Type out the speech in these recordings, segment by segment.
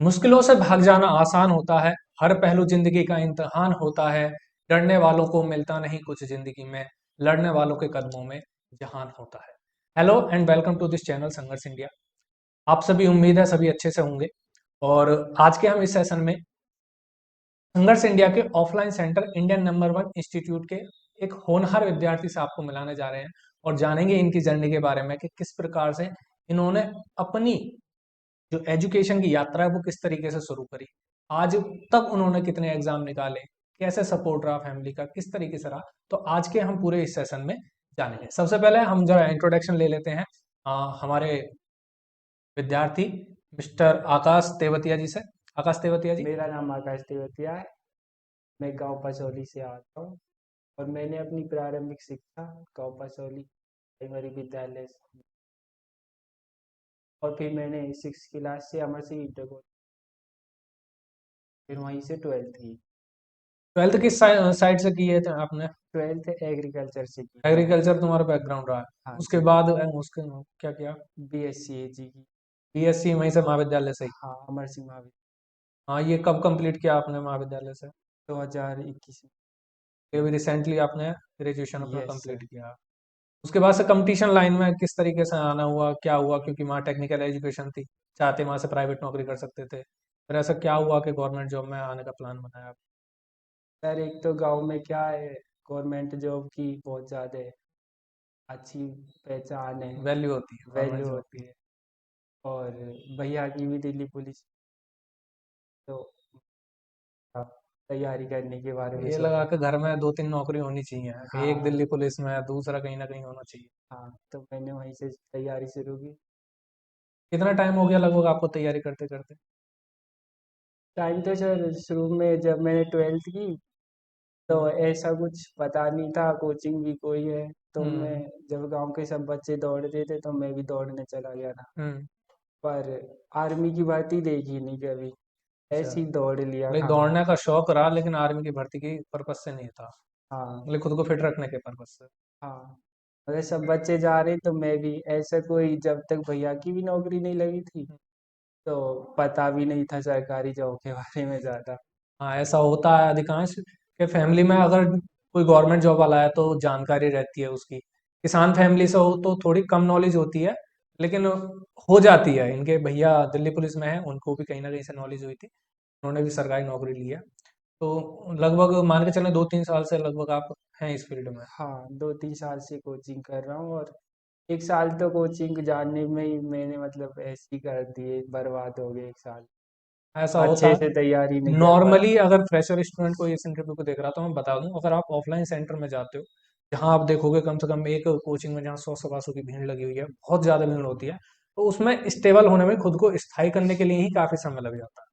मुश्किलों से भाग जाना आसान होता है। हर पहलू जिंदगी का इम्तिहान होता है। डरने वालों को मिलता नहीं कुछ जिंदगी में। लड़ने वालों के कदमों में जहान होता है। Hello and welcome to this channel Sangharsh India. आप सभी, उम्मीद है सभी अच्छे से होंगे। और आज के हम इस सेशन में संघर्ष इंडिया के offline centre Indian number one institute के एक होनहार विद्यार्थी से आपको मिलाने जा रहे हैं और जानेंगे इनकी जर्नी के बारे में कि किस प्रकार से इन्होंने अपनी जो एजुकेशन की यात्रा है वो किस तरीके से शुरू करी, आज तक उन्होंने कितने एग्जाम निकाले, कैसे सपोर्ट रहा फैमिली का, किस तरीके से रहा। तो आज के हम पूरे इस सेशन में जानेंगे। सबसे पहले हम जरा इंट्रोडक्शन ले लेते हैं हमारे विद्यार्थी मिस्टर आकाश तेवतिया जी से। आकाश तेवतिया जी। मेरा नाम आकाश तेवतिया है। मैं गांव पसौली से आता हूँ और मैंने अपनी प्रारंभिक शिक्षा गांव पसौली प्राइमरी विद्यालय से, और फिर मैंने 6 क्लास से अमर सिंह इंटर कॉलेज, फिर वहीं से 12th की। ट्वेल्थ किस साइड से की है आपने? 12th एग्रीकल्चर से की थी मैंने। एग्रीकल्चर तुम्हारा बैकग्राउंड रहा है। हाँ उसके जी। बाद उसके क्या किया? BSc AG की। बीएससी वहीं से महाविद्यालय से ही? हाँ, अमर सिंह महाविद्यालय। हाँ, ये कब कंप्लीट किया आपने महाविद्यालय से? 2021 में। ये भी रिसेंटली आपने ग्रेजुएशन अपना यस कंप्लीट सर। किया? उसके बाद से कंपटीशन लाइन में किस तरीके से आना हुआ, क्या हुआ? क्योंकि वहाँ टेक्निकल एजुकेशन थी, चाहते वहाँ से प्राइवेट नौकरी कर सकते थे, फिर ऐसा क्या हुआ कि गवर्नमेंट जॉब में आने का प्लान बनाया आप? सर, एक तो गांव में क्या है, गवर्नमेंट जॉब की बहुत ज़्यादा अच्छी पहचान है, वैल्यू होती है गवर्नमेंट वैल्यू जॉब होती की। है। और भैया की भी दिल्ली पुलिस, तो आप तैयारी करने के बारे में ये लगा सोचा। के घर में दो तीन नौकरी होनी चाहिए कि एक हाँ। दिल्ली पुलिस में है, दूसरा कहीं ना कहीं होना चाहिए। हाँ, तो मैंने वहीं से तैयारी शुरू की। कितना टाइम हो गया लगभग आपको तैयारी करते करते? टाइम तो सर, शुरू में जब मैंने 12th की तो हम्म। ऐसा कुछ पता नहीं था कोचिंग भी कोई है। तो मैं, हम्म। जब गांव के सब बच्चे दौड़ते थे तो मैं भी दौड़ने चला गया था। हम्म। पर आर्मी की भर्ती देखी नहीं कभी, अच्छा, ऐसे ही दौड़ लिया लाइक खाली। दौड़ने का शौक रहा लेकिन आर्मी की भर्ती की पर्पज से नहीं था, हाँ। मतलब खुद को फिट रखने के पर्पज से। हाँ, अगर सब बच्चे जा रहे तो मैं भी ऐसा, कोई जब तक भैया की भी नौकरी नहीं लगी थी तो पता भी नहीं था सरकारी जॉब के बारे में ज़्यादा। हाँ, ऐसा होता है अधिकांश के फैमिली में। अगर कोई गवर्नमेंट जॉब वाला है तो जानकारी रहती है उसकी। किसान फैमिली से हो तो थोड़ी कम नॉलेज होती है, लेकिन हो जाती है। इनके भैया दिल्ली पुलिस में हैं, उनको भी कहीं ना कहीं से नॉलेज हुई थी, उन्होंने भी सरकारी नौकरी ली है। तो लगभग मान के चलें 2-3 साल से लगभग आप हैं इस फील्ड में। हाँ, 2-3 साल से कोचिंग कर रहा हूँ, और 1 साल तो कोचिंग जानने में ही मैंने मतलब ऐसे ही कर दिए, बर्बाद हो गए 1 साल। ऐसा होता अच्छे है। से तैयारी नहीं कर पाया। नॉर्मली अगर फ्रेशर स्टूडेंट को इस इंटरव्यू को देख रहा तो मैं बता दूं, अगर आप ऑफलाइन सेंटर में जाते हो जहां आप देखोगे कम से कम एक कोचिंग में जहाँ 100 सवा 100 की भीड़ लगी हुई है, बहुत ज़्यादा भीड़ होती है, तो उसमें स्टेबल होने में, खुद को स्थायी करने के लिए ही काफ़ी समय लग जाता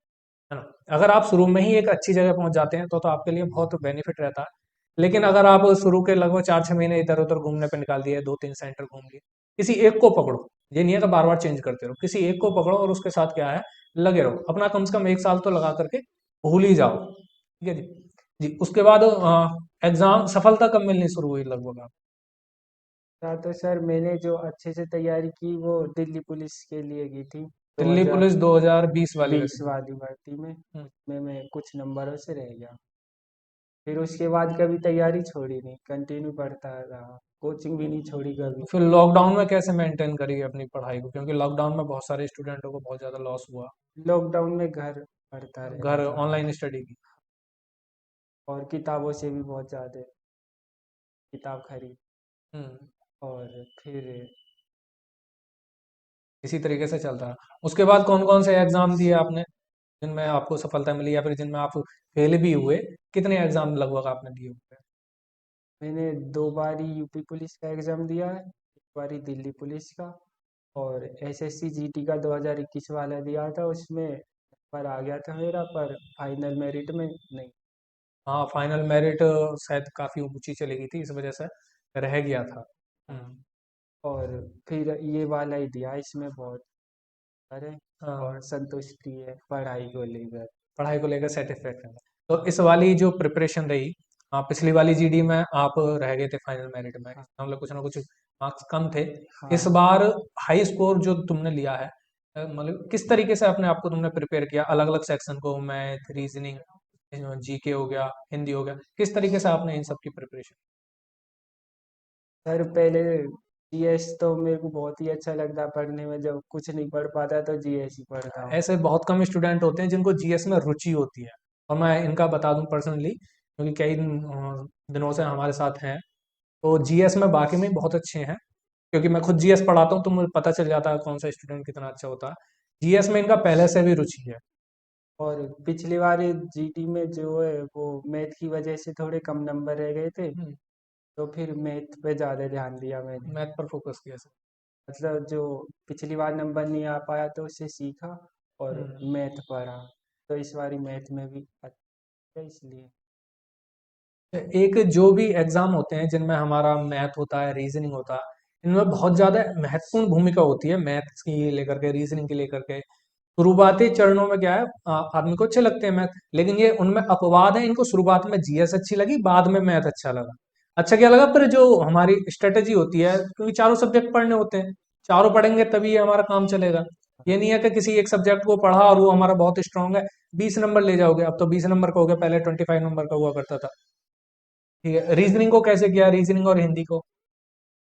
है ना। अगर आप शुरू में ही एक अच्छी जगह पहुंच जाते हैं तो आपके लिए बहुत बेनिफिट रहता है। लेकिन अगर आप शुरू के लगभग 4-6 महीने इधर उधर घूमने पे निकाल दिए, 2-3 सेंटर घूम लिए, किसी एक को पकड़ो। ये नहीं है कि बार बार चेंज करते रहो, किसी एक को पकड़ो और उसके साथ क्या है, लगे रहो। अपना कम से कम 1 साल तो लगा करके भूल ही जाओ, ठीक है जी। जी, उसके बाद एग्जाम सफलता कब मिलनी शुरू हुई लगभग आप? था तो सर, मैंने जो अच्छे से तैयारी की वो दिल्ली पुलिस के लिए की थी, दिल्ली पुलिस 2020 वाली 2020 वैकेंसी? वाली भर्ती में। हम्म। उसमें मैं कुछ नंबरों से रह गया। फिर उसके बाद कभी तैयारी छोड़ी नहीं, कंटिन्यू पढ़ता रहा, कोचिंग भी नहीं छोड़ी कभी। फिर लॉकडाउन में कैसे मेंटेन करी अपनी पढ़ाई को, क्योंकि लॉकडाउन में बहुत सारे स्टूडेंटों को बहुत ज़्यादा लॉस हुआ। लॉकडाउन में घर पढ़ता रहना घर था, ऑनलाइन स्टडी की? और किताबों से भी बहुत ज़्यादा किताब खरीद, हम्म। और फिर इसी तरीके से चल रहा है। उसके बाद कौन कौन से एग्जाम दिए आपने जिनमें आपको सफलता मिली, या फिर जिनमें आप फेल भी हुए? कितने एग्जाम लगभग आपने दिए हुए हैं? मैंने 2 बारी यूपी पुलिस का एग्ज़ाम दिया है, 1 बारी दिल्ली पुलिस का, और एसएससी जीटी का 2021 वाला दिया था। उसमें पर आ गया था मेरा, पर फाइनल मेरिट में नहीं। हाँ, फाइनल मेरिट शायद काफ़ी ऊंची चली गई थी, इस वजह से रह गया था। हाँ, हम्म। और फिर ये वाला ही दिया, इसमें बहुत अरे और हाँ, संतुष्टि है पढ़ाई को लेकर। पढ़ाई को लेकर सेटिस्फेक्शन है। तो इस वाली जो प्रिपरेशन रही, हाँ, पिछली वाली जीडी में आप रह गए थे फाइनल मेरिट में, हाँ। इसका मतलब कुछ ना कुछ मार्क्स कम थे। इस हाँ। बार हाई स्कोर जो तुमने लिया है, मतलब किस तरीके से अपने आप को तुमने प्रिपेयर किया अलग अलग सेक्शन को, मैथ, रीजनिंग, जीके हो गया, हिंदी हो गया, किस तरीके से आपने इन सब की प्रिपरेशन? सर पहले जीएस तो मेरे को बहुत ही अच्छा लगता पढ़ने में, जब कुछ नहीं पढ़ पाता तो जीएस ही पढ़ता हूँ। ऐसे बहुत कम स्टूडेंट होते हैं जिनको जीएस में रुचि होती है, और मैं इनका बता दूं पर्सनली, क्योंकि कई दिनों से हमारे साथ हैं, तो जीएस में बाकी में बहुत अच्छे हैं, क्योंकि मैं खुद जीएस पढ़ाता हूँ तो मुझे पता चल जाता है कौन सा स्टूडेंट कितना अच्छा होता है। जीएस में इनका पहले से भी रुचि है। और पिछली बार जीटी में जो है वो मैथ की वजह से थोड़े कम नंबर रह गए थे, तो फिर मैथ पे ज़्यादा ध्यान दिया मैंने। मैथ पर फोकस किया सर। मतलब जो पिछली बार नंबर नहीं आ पाया तो उससे सीखा और हम्म। मैथ पढ़ा, तो इस बार मैथ में भी अच्छा है इसलिए। एक जो भी एग्जाम होते हैं जिनमें हमारा मैथ होता है, रीजनिंग होता है, इनमें बहुत ज्यादा महत्वपूर्ण भूमिका होती है, मैथ्स की लेकर के, रीजनिंग की लेकर के। शुरुआती चरणों में क्या है, आदमी को अच्छे लगते हैं मैथ, लेकिन ये उनमें अपवाद है, इनको शुरुआत में जीएस अच्छी लगी, बाद में मैथ अच्छा लगा। अच्छा क्या लगा, पर जो हमारी स्ट्रेटेजी होती है, क्योंकि चारों सब्जेक्ट पढ़ने होते हैं, चारों पढ़ेंगे तभी ये हमारा काम चलेगा। ये नहीं है कि किसी एक सब्जेक्ट को पढ़ा और वो हमारा बहुत स्ट्रांग है, 20 नंबर ले जाओगे। अब तो 20 नंबर का हो गया, पहले 25 नंबर का हुआ करता था। ठीक है, रीजनिंग को कैसे किया, रीजनिंग और हिंदी को?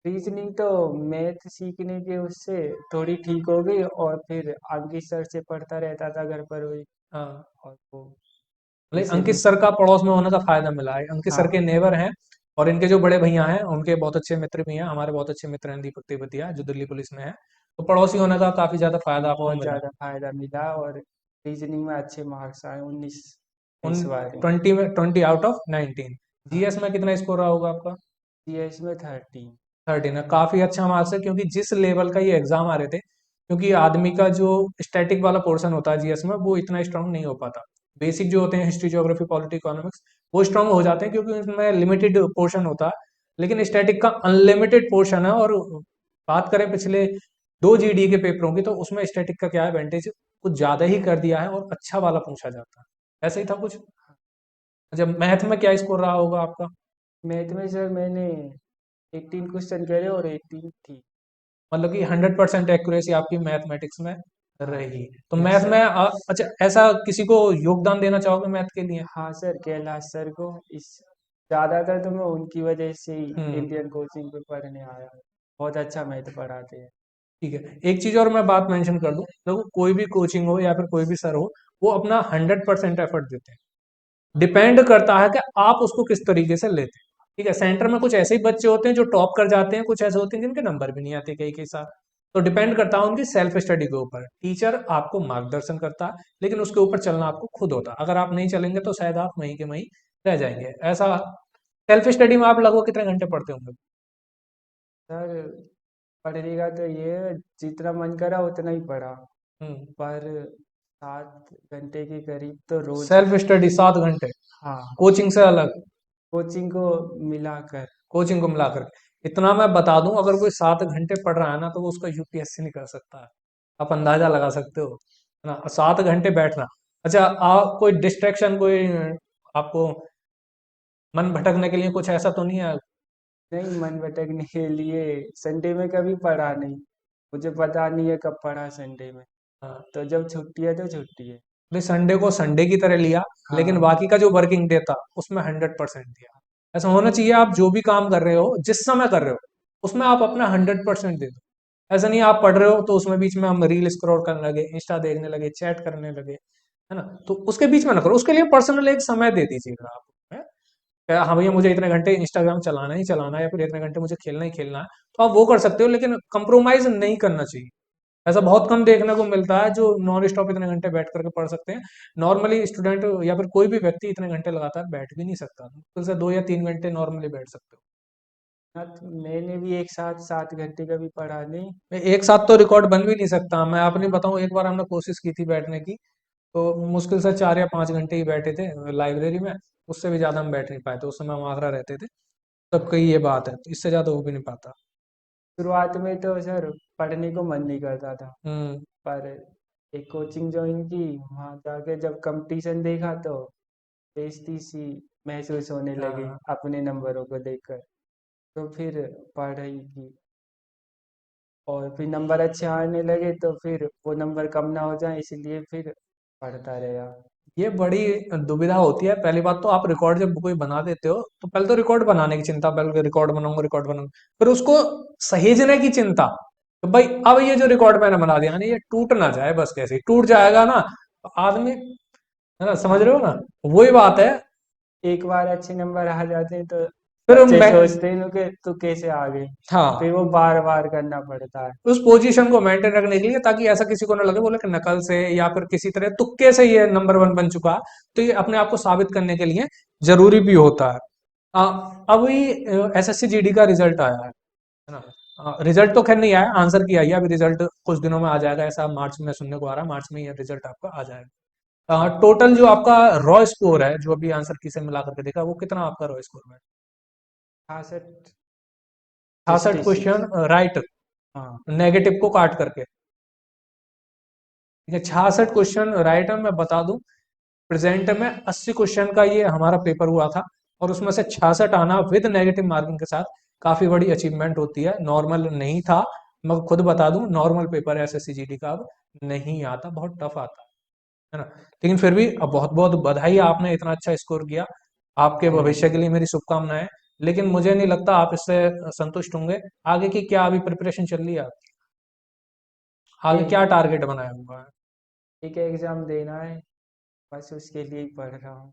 रीजनिंग तो मैथ सीखने के उससे थोड़ी ठीक हो गई, और फिर अंकित सर से पढ़ता रहता था घर पर वही, हाँ, और वो मतलब इसे अंकित भी। सर का पड़ोस में होने का फायदा मिला है, अंकित सर के हाँ, नेबर हैं, और इनके जो बड़े भैया हैं उनके बहुत अच्छे मित्र भी हैं, हमारे बहुत अच्छे मित्र हैं दीपक तेवतिया जो दिल्ली पुलिस में है, तो पड़ोसी होने का काफी ज्यादा फायदा आपको बहुत मिला है। ज़्यादा फायदा मिला, और रीजनिंग में अच्छे मार्क्स आए, 19 उन इस बार। 20 में 20 आउट ऑफ 19। हाँ, जीएस में कितना स्कोर रहा होगा आपका? सीएस में 13। 13 है, काफी अच्छा मार्क्स है, क्योंकि जिस लेवल का ये एग्जाम आ रहे थे, क्योंकि आदमी का जो स्टैटिक वाला पोर्शन होता है जीएस में वो इतना स्ट्रांग नहीं हो पाता। बेसिक जो होते हैं, हिस्ट्री, ज्योग्राफी, पॉलिटी, इकोनॉमिक्स, वो स्ट्रांग हो जाते हैं क्योंकि उसमें लिमिटेड पोर्शन होता है, लेकिन स्टैटिक का अनलिमिटेड पोर्शन है। और बात करें पिछले 2 जीडी के पेपरों की, तो उसमें स्टैटिक का क्या है, वेंटेज कुछ ज्यादा ही कर दिया है और अच्छा वाला पूछा जाता है, ऐसा ही था कुछ। जब मैथ में क्या स्कोर रहा होगा आपका? मैथ में सर मैंने 18 क्वेश्चन करे और 18 थी। मतलब कि 100% एक्यूरेसी आपकी मैथमेटिक्स में हाँ। रही। तो यस मैथ में सर। अच्छा, ऐसा किसी को योगदान देना चाहोगे मैथ के लिए? हाँ सर, कैलाश सर को। इस ज़्यादातर तो मैं उनकी वजह से ही हम्म। इंडियन कोचिंग पे पढ़ने आया हूँ। बहुत अच्छा मैथ पढ़ाते हैं। ठीक है, एक चीज और मैं बात मेंशन कर दूं, देखो कोई भी कोचिंग हो या फिर कोई भी सर हो, वो अपना 100% एफर्ट देते हैं। डिपेंड करता है कि आप उसको किस तरीके से लेते हैं। ठीक है, सेंटर में कुछ ऐसे ही बच्चे होते हैं जो टॉप कर जाते हैं, कुछ ऐसे होते हैं जिनके नंबर भी नहीं आते कई कई साल। तो डिपेंड करता है उनकी सेल्फ स्टडी के ऊपर। टीचर आपको मार्गदर्शन करता है, लेकिन उसके ऊपर चलना आपको खुद होता है। अगर आप नहीं चलेंगे तो शायद आप वहीं के वहीं रह जाएंगे, ऐसा। सेल्फ स्टडी में आप लगभग कितने घंटे पढ़ते होंगे? सर पढ़ने का तो ये है, जितना मन करा उतना ही पढ़ा, हम्म। पर 7 घंटे के करीब तो रोज। सेल्फ स्टडी 7 घंटे, हाँ, कोचिंग से अलग? कोचिंग को मिलाकर। कोचिंग को मिलाकर इतना मैं बता दूं, अगर कोई 7 घंटे पढ़ रहा है ना, तो वो उसका यूपीएससी नहीं कर सकता है। आप अंदाजा लगा सकते हो, है ना, 7 घंटे बैठना। अच्छा, आप कोई डिस्ट्रैक्शन, कोई आपको मन भटकने के लिए कुछ ऐसा तो नहीं है? नहीं, मन भटकने के लिए संडे में कभी पढ़ा नहीं। मुझे पता नहीं है कब पढ़ा संडे में। हाँ, तो जब छुट्टी है तो छुट्टी है। भाई संडे को संडे की तरह लिया, लेकिन हाँ। बाकी का जो वर्किंग डे था उसमें 100% दिया। ऐसा होना चाहिए, आप जो भी काम कर रहे हो, जिस समय कर रहे हो, उसमें आप अपना 100% दे दो। ऐसा नहीं आप पढ़ रहे हो तो उसमें बीच में हम रील स्क्रॉल करने लगे, इंस्टा देखने लगे, चैट करने लगे, है ना, तो उसके बीच में ना करो। उसके लिए पर्सनल एक समय दे दीजिएगा आप, है? हाँ भैया, मुझे इतने घंटे इंस्टाग्राम चलाना ही चलाना है, या फिर इतने घंटे मुझे खेलना ही खेलना है, तो आप वो कर सकते हो, लेकिन कंप्रोमाइज नहीं करना चाहिए। ऐसा बहुत कम देखने को मिलता है जो नॉन स्टॉप इतने घंटे बैठ करके पढ़ सकते हैं। नॉर्मली स्टूडेंट या फिर कोई भी व्यक्ति इतने घंटे लगातार बैठ भी नहीं सकता, मुश्किल से 2 या 3 घंटे नॉर्मली बैठ सकते हो। हाँ, तो मैंने भी एक साथ 7 घंटे कभी पढ़ा नहीं। मैं एक साथ तो रिकॉर्ड बन भी नहीं सकता। मैं अपनी बताऊं, एक बार हमने कोशिश की थी बैठने की, तो मुश्किल से 4 या 5 घंटे ही बैठे थे लाइब्रेरी में। उससे भी ज्यादा हम बैठ नहीं पाए थे, उस समय हम आगरा रहते थे, तब कही ये बात है, तो इससे ज्यादा हो भी नहीं पाता। शुरुआत में तो सर पढ़ने को मन नहीं करता था, हम्म। पर एक कोचिंग ज्वाइन की, वहाँ जाके जब कंपटीशन देखा तो बेइज्जती सी महसूस होने लगी हाँ, अपने नंबरों को देखकर। तो फिर पढ़ाई की। और फिर नंबर अच्छे आने लगे तो फिर वो नंबर कम ना हो जाए, इसलिए फिर पढ़ता रहा। ये बड़ी दुविधा होती है। पहली बात तो आप रिकॉर्ड जब कोई बना देते हो तो पहले तो रिकॉर्ड बनाने की चिंता, पहले रिकॉर्ड बनाऊंगा, फिर उसको सहेजने की चिंता। तो भाई अब ये जो रिकॉर्ड मैंने बना दिया ना, ये टूट ना जाए, बस कैसे ही टूट जाएगा ना तो आदमी, है ना, समझ रहे हो ना, वही बात है। एक बार अच्छे नंबर आ जाते हैं तो फिर बच्चे मैं, सोचते हैं कि तू कैसे आ गई, फिर हाँ, वो बार बार करना पड़ता है। उस पोजीशन को मेंटेन रखने के लिए, ताकि ऐसा किसी को ना लगे बोले कि नकल से या फिर किसी तरह तुक्के से ये नंबर वन बन चुका, तो ये अपने आप को साबित करने के लिए जरूरी भी होता है। आ, अभी एसएससी जीडी का रिजल्ट आया है ना। रिजल्ट तो खैर नहीं आया, आंसर की आई है, अभी रिजल्ट कुछ दिनों में आ जाएगा, ऐसा मार्च में सुनने को आ रहा है, मार्च में ये रिजल्ट आपका आ जाएगा। टोटल जो आपका रॉ स्कोर है, जो अभी आंसर की से मिला करके देखा, वो कितना आपका रॉ स्कोर है? 66, 66 66। क्वेश्चन राइट, हाँ। नेगेटिव को काट करके। ठीक है, 66 क्वेश्चन राइट है। मैं बता दूं, प्रेजेंट में 80 क्वेश्चन का ये हमारा पेपर हुआ था, और उसमें से 66 आना विद नेगेटिव मार्किंग के साथ काफी बड़ी अचीवमेंट होती है। नॉर्मल नहीं था, मैं खुद बता दूं, नॉर्मल पेपर एसएससी जीडी का अब नहीं आता, बहुत टफ आता है ना। लेकिन फिर भी अब बहुत बहुत बधाई, आपने इतना अच्छा स्कोर किया, आपके थैंक भविष्य के यू। लिए मेरी शुभकामनाएं। लेकिन मुझे नहीं लगता आप इससे संतुष्ट होंगे। आगे की क्या अभी प्रिपरेशन चल रही है आपकी? आगे क्या एक टारगेट बनाया हुआ है? एक एग्जाम देना है, बस उसके लिए ही पढ़ रहा हूँ।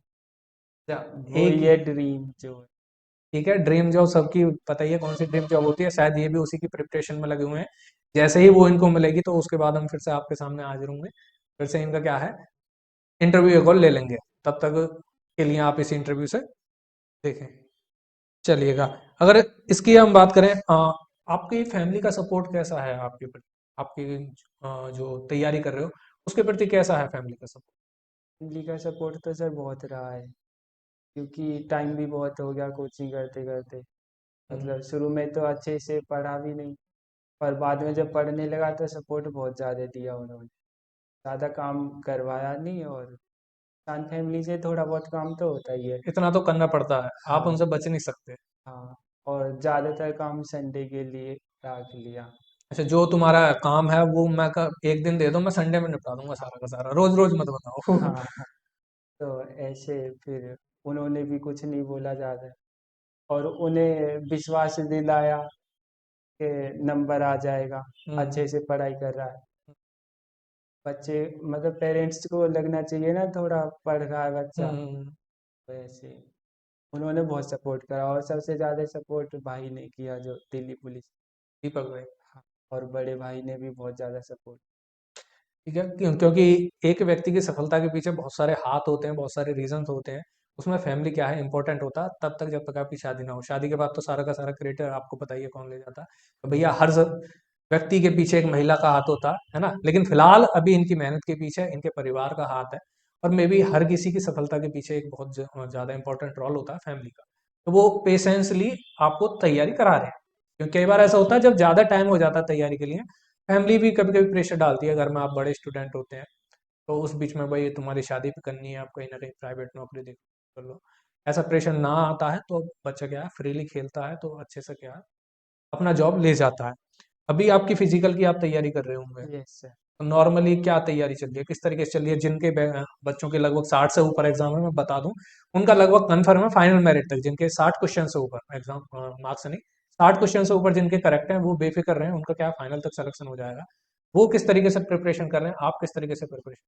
क्या, वो एक, ये ड्रीम जो है। ठीक है, ड्रीम जॉब सबकी पता ही है कौन सी ड्रीम जॉब होती है, शायद ये भी उसी की प्रिपरेशन में लगे हुए हैं। जैसे ही वो इनको मिलेगी तो उसके बाद हम फिर से आपके सामने हाजिर होंगे, फिर से इनका क्या है, इंटरव्यू कॉल ले लेंगे। तब तक के लिए आप इस इंटरव्यू से देखें, चलिएगा। अगर इसकी हम बात करें, आपकी फैमिली का सपोर्ट कैसा है आपके प्रति, आपकी जो तैयारी कर रहे हो उसके प्रति कैसा है फैमिली का सपोर्ट? फैमिली का सपोर्ट तो सर बहुत रहा है, क्योंकि टाइम भी बहुत हो गया कोचिंग करते करते। मतलब शुरू में तो अच्छे से पढ़ा भी नहीं, पर बाद में जब पढ़ने लगा तो सपोर्ट बहुत ज़्यादा दिया उन्होंने। ज़्यादा काम करवाया नहीं, और किसान फैमिली से थोड़ा बहुत काम तो होता ही है। इतना तो करना पड़ता है, आप हाँ। उनसे बच नहीं सकते। हाँ। और ज़्यादातर काम संडे के लिए रख लिया। अच्छा, जो तुम्हारा काम है वो मैं एक दिन दे दो, मैं संडे में निपटा दूंगा सारा का सारा, रोज रोज मत बताओ। हाँ। तो ऐसे फिर उन्होंने भी कुछ नहीं बोला ज़्यादा, और उन्हें विश्वास दिलाया कि नंबर आ जाएगा, हम्म। अच्छे से पढ़ाई कर रहा है। बच्चे, मतलब पेरेंट्स को लगना चाहिए ना थोड़ा पढ़ रहा है बच्चा। हम्म। वैसे उन्होंने बहुत सपोर्ट करा, और सबसे ज़्यादा सपोर्ट भाई ने किया जो दिल्ली पुलिस। दीपक भाई, हाँ। और बड़े भाई ने भी बहुत ज़्यादा सपोर्ट। ठीक है, क्योंकि एक व्यक्ति की सफलता के पीछे बहुत सारे हाथ होते हैं, बहुत सारे रीजंस होते हैं। उसमें फैमिली क्या है, इंपॉर्टेंट होता है तब तक जब तक आपकी शादी ना हो। शादी के बाद तो सारा का सारा क्रेडिट आपको पता ही है कौन ले जाता है। तो भैया, हर व्यक्ति के पीछे एक महिला का हाथ होता है ना। लेकिन फिलहाल अभी इनकी मेहनत के पीछे इनके परिवार का हाथ है। और मे बी हर किसी की सफलता के पीछे एक बहुत ज्यादा इंपॉर्टेंट रोल होता है फैमिली का। तो वो पेशेंसली आपको तैयारी करा रहे हैं। क्योंकि कई बार ऐसा होता है, जब ज्यादा टाइम हो जाता है तैयारी के लिए, फैमिली भी कभी कभी प्रेशर डालती है, घर में आप बड़े स्टूडेंट होते हैं, तो उस बीच में भाई तुम्हारी शादी भी करनी है, आप कहीं ना कहीं प्राइवेट नौकरी देख कर लो। ऐसा प्रेशर ना आता है तो बच्चा क्या है, फ्रीली खेलता है, तो अच्छे से क्या है, अपना जॉब ले जाता है। अभी आपकी फिजिकल की आप तैयारी कर रहे होंगे, यस सर। तो नॉर्मली क्या तैयारी चल रही है, किस तरीके से चल रही है? जिनके बच्चों के लगभग 60 से ऊपर एग्जाम है, मैं बता दूं, उनका लगभग कन्फर्म है फाइनल मेरिट तक। जिनके 60 क्वेश्चन से ऊपर एग्जाम मार्क्स नहीं, 60 क्वेश्चन से ऊपर जिनके करेक्ट हैं, वो बेफिक्र रहे हैं, उनका क्या फाइनल तक सिलेक्शन हो जाएगा। वो किस तरीके से प्रिपरेशन कर रहे हैं, आप किस तरीके से प्रिपरेशन?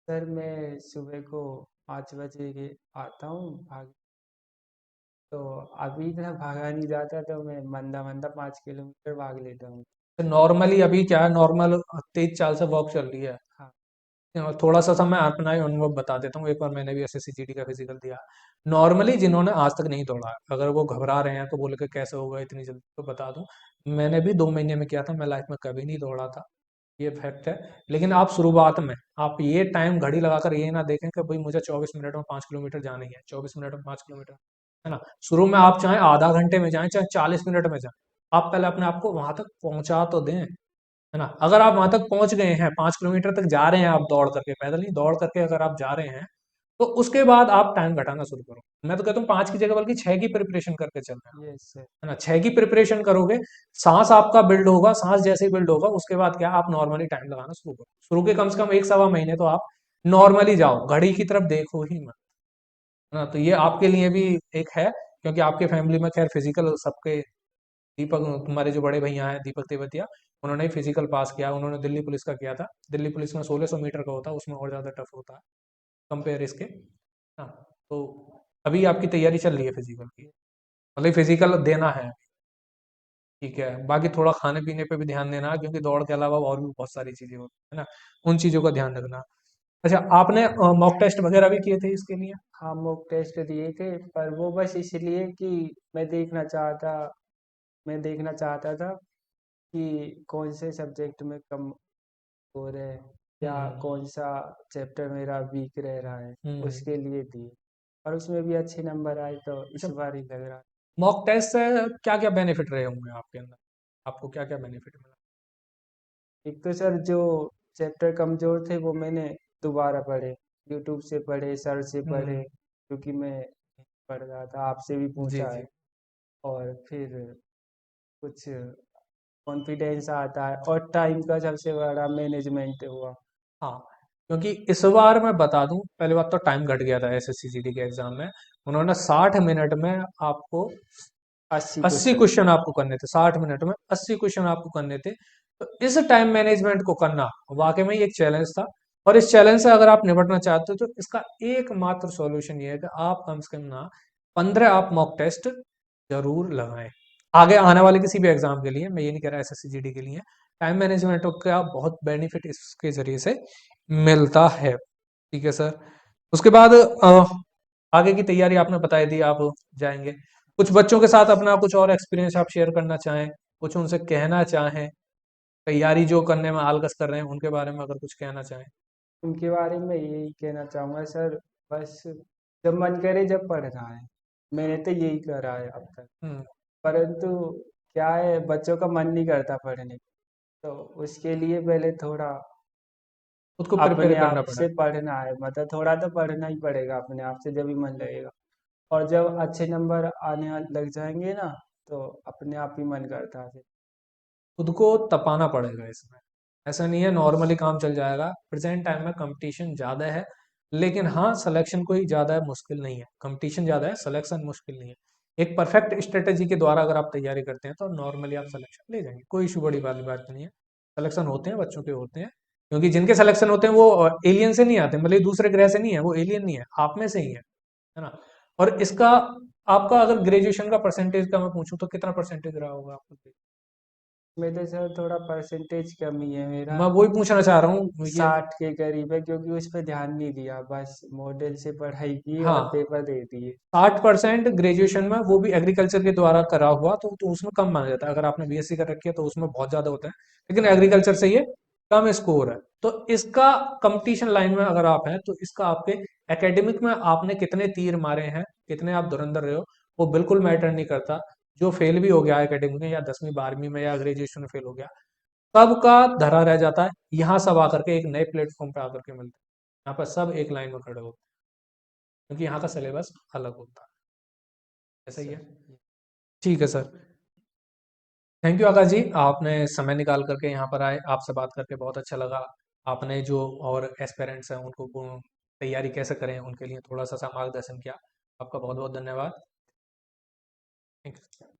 सर मैं सुबह को 5 बजे के आता हूँ भाग, तो अभी इतना भागा नहीं जाता, तो मैं मंदा मंदा 5 किलोमीटर भाग लेता हूँ। नॉर्मली अभी क्या है, नॉर्मल तेज चाल से वॉक चल रही है। हाँ। थोड़ा सा समय अपना ही अनुभव बता देता हूँ, एक बार मैंने भी एसएससी जीडी का फिजिकल दिया। नॉर्मली जिन्होंने आज तक नहीं दौड़ा, अगर वो घबरा रहे हैं तो बोले कि कैसे होगा इतनी जल्दी, तो बता दूं, मैंने भी 2 महीने में किया था, मैं लाइफ में कभी नहीं दौड़ा था, ये फैक्ट है। लेकिन आप शुरुआत में, आप ये टाइम घड़ी लगाकर ये ना देखें कि भाई मुझे 24 मिनट में 5 किलोमीटर जाना ही है, 24 मिनट में 5 किलोमीटर, है ना। शुरू में आप चाहे आधा घंटे में जाएं, चाहे 40 मिनट में जाएं, आप पहले अपने आप को वहां तक पहुंचा तो दें, है ना। अगर आप वहां तक पहुंच गए हैं, 5 किलोमीटर तक जा रहे हैं आप दौड़ करके, पैदल नहीं, दौड़ करके अगर आप जा रहे हैं, तो उसके बाद आप टाइम घटाना शुरू करो। मैं तो कहता हूँ 5 की जगह बल्कि 6 की प्रिपरेशन करके चल रहे हैं, यस सर। है ना। 6 की प्रिपरेशन करोगे, सांस आपका बिल्ड होगा, सांस जैसे ही बिल्ड होगा उसके बाद क्या, आप नॉर्मली टाइम लगाना शुरू करो। शुरू के कम से कम 1 सवा महीने तो आप नॉर्मली जाओ, घड़ी की तरफ देखो ही मत, है ना। तो ये आपके लिए भी एक है, क्योंकि आपके फैमिली में खैर फिजिकल सबके, दीपक तुम्हारे जो बड़े भैया हैं दीपक तेवतिया, उन्होंने फिजिकल पास किया, उन्होंने दिल्ली पुलिस का किया था। दिल्ली पुलिस में 1600 मीटर का होता है, उसमें और ज़्यादा टफ होता है कंपेयर इसके। हाँ, तो अभी आपकी तैयारी चल रही है फिजिकल की, मतलब फिजिकल देना है, ठीक है। बाकी थोड़ा खाने पीने पे भी ध्यान देना, क्योंकि दौड़ के अलावा और भी बहुत सारी चीजें होती है ना, उन चीजों का ध्यान रखना। अच्छा, आपने मॉक टेस्ट वगैरह भी किए थे इसके लिए? हाँ मॉक टेस्ट दिए थे, पर वो बस इसलिए कि मैं देखना चाहता मैं देखना चाहता था कि कौन से सब्जेक्ट में कम हो रहे हैं, या हम्म। कौन सा चैप्टर मेरा वीक रह रहा है, हम्म। उसके लिए दिए। और उसमें भी अच्छे नंबर आए, तो अच्छा, इस बार ही लग रहा है। मॉक टेस्ट से क्या क्या बेनिफिट रहे होंगे आपके अंदर, आपको क्या क्या बेनिफिट मिला? एक तो सर जो चैप्टर कमजोर थे वो मैंने दोबारा पढ़े, यूट्यूब से पढ़े, सर से पढ़े, हम्म। क्योंकि मैं पढ़ रहा था, आपसे भी जी पूछा जी। है। और फिर कुछ कॉन्फिडेंस आता है, और टाइम का सबसे बड़ा मैनेजमेंट हुआ। हाँ, क्योंकि इस बार मैं बता दूं, पहली बात तो टाइम घट गया था एसएससी जीडी के एग्जाम में। उन्होंने 60 मिनट में आपको 80 अस्सी क्वेश्चन। क्वेश्चन आपको करने थे, 60 मिनट में 80 क्वेश्चन आपको करने थे। तो इस टाइम मैनेजमेंट को करना वाकई में ही एक चैलेंज था। और इस चैलेंज से अगर आप निपटना चाहते हो तो इसका एकमात्र सॉल्यूशन ये है कि आप कम से कम ना 15 आप मॉक टेस्ट जरूर लगाएं। आगे आने वाले किसी भी एग्जाम के लिए, मैं ये नहीं कह रहा एसएससी जीडी के लिए, टाइम मैनेजमेंट का बहुत बेनिफिट इसके जरिए से मिलता है। ठीक है सर। उसके बाद आगे की तैयारी आपने बता दी, आप जाएंगे। कुछ बच्चों के साथ अपना कुछ और एक्सपीरियंस आप शेयर करना चाहें, कुछ उनसे कहना चाहें, तैयारी जो करने में आलकस कर रहे हैं उनके बारे में अगर कुछ कहना चाहें? उनके बारे में यही कहना चाहूँगा सर, बस जब मन करे जब पढ़ना है। मैंने तो यही करा है अब तक। हम्म। परंतु क्या है, बच्चों का मन नहीं करता पढ़ने, तो उसके लिए पहले थोड़ा खुद को प्रिपेयर अपने करना आप पड़ा। से पढ़ना है, मतलब थोड़ा तो पढ़ना ही पड़ेगा अपने आप से, जब भी मन लगेगा। और जब अच्छे नंबर आने लग जाएंगे ना, तो अपने आप ही मन करता है फिर। खुद को तपाना पड़ेगा इसमें, ऐसा नहीं है नॉर्मली काम चल जाएगा। प्रेजेंट टाइम में कंपटीशन ज़्यादा है, लेकिन हाँ सिलेक्शन कोई ज़्यादा मुश्किल नहीं है। कंपटीशन ज़्यादा है, सिलेक्शन मुश्किल नहीं है। एक परफेक्ट स्ट्रेटेजी के द्वारा अगर आप तैयारी करते हैं तो नॉर्मली आप सिलेक्शन ले जाएंगे, कोई इशू बड़ी वाली बात नहीं है। सिलेक्शन होते हैं, बच्चों के होते हैं, क्योंकि जिनके सिलेक्शन होते हैं वो एलियन से नहीं आते, मतलब दूसरे ग्रह से नहीं है, वो एलियन नहीं है, आप में से ही है ना। और इसका आपका अगर ग्रेजुएशन का परसेंटेज का मैं पूछूं तो कितना परसेंटेज रहा होगा आपको? मेरे सर थोड़ा परसेंटेज कम ही है मेरा, मैं वही पूछना चाह रहा हूँ ये। 60 के करीब है, क्योंकि उस पर ध्यान नहीं दिया, बस मॉडल से पढ़ाई की और हाँ, पेपर दे दिए। 60% ग्रेजुएशन में, वो भी एग्रीकल्चर के द्वारा करा हुआ, तो उसमें कम माना जाता है। अगर आपने बीएससी कर रखी है तो उसमें बहुत ज्यादा होता है, लेकिन हाँ। एग्रीकल्चर से ये कम स्कोर है। तो इसका कंपटीशन लाइन में अगर आप हैं तो इसका आपके एकेडमिक में आपने कितने तीर मारे हैं, कितने आप धुरंधर रहे हो, वो बिल्कुल मैटर नहीं करता। जो फेल भी हो गया एकेडमिक में, या 10वीं 12वीं में, या ग्रेजुएशन में फेल हो गया, सब का धरा रह जाता है। यहाँ सब आकर के एक नए प्लेटफॉर्म पे आकर के मिलते हैं, यहाँ पर सब एक लाइन में खड़े होते हैं, क्योंकि यहाँ का सिलेबस अलग होता है। ऐसा ही सर। है। ठीक है सर। थैंक यू आकाश जी, आपने समय निकाल करके यहाँ पर आए, आपसे बात करके बहुत अच्छा लगा। आपने जो और एस्पिरेंट्स हैं उनको तैयारी कैसे करें उनके लिए थोड़ा सा मार्गदर्शन किया। आपका बहुत बहुत धन्यवाद। Thank you.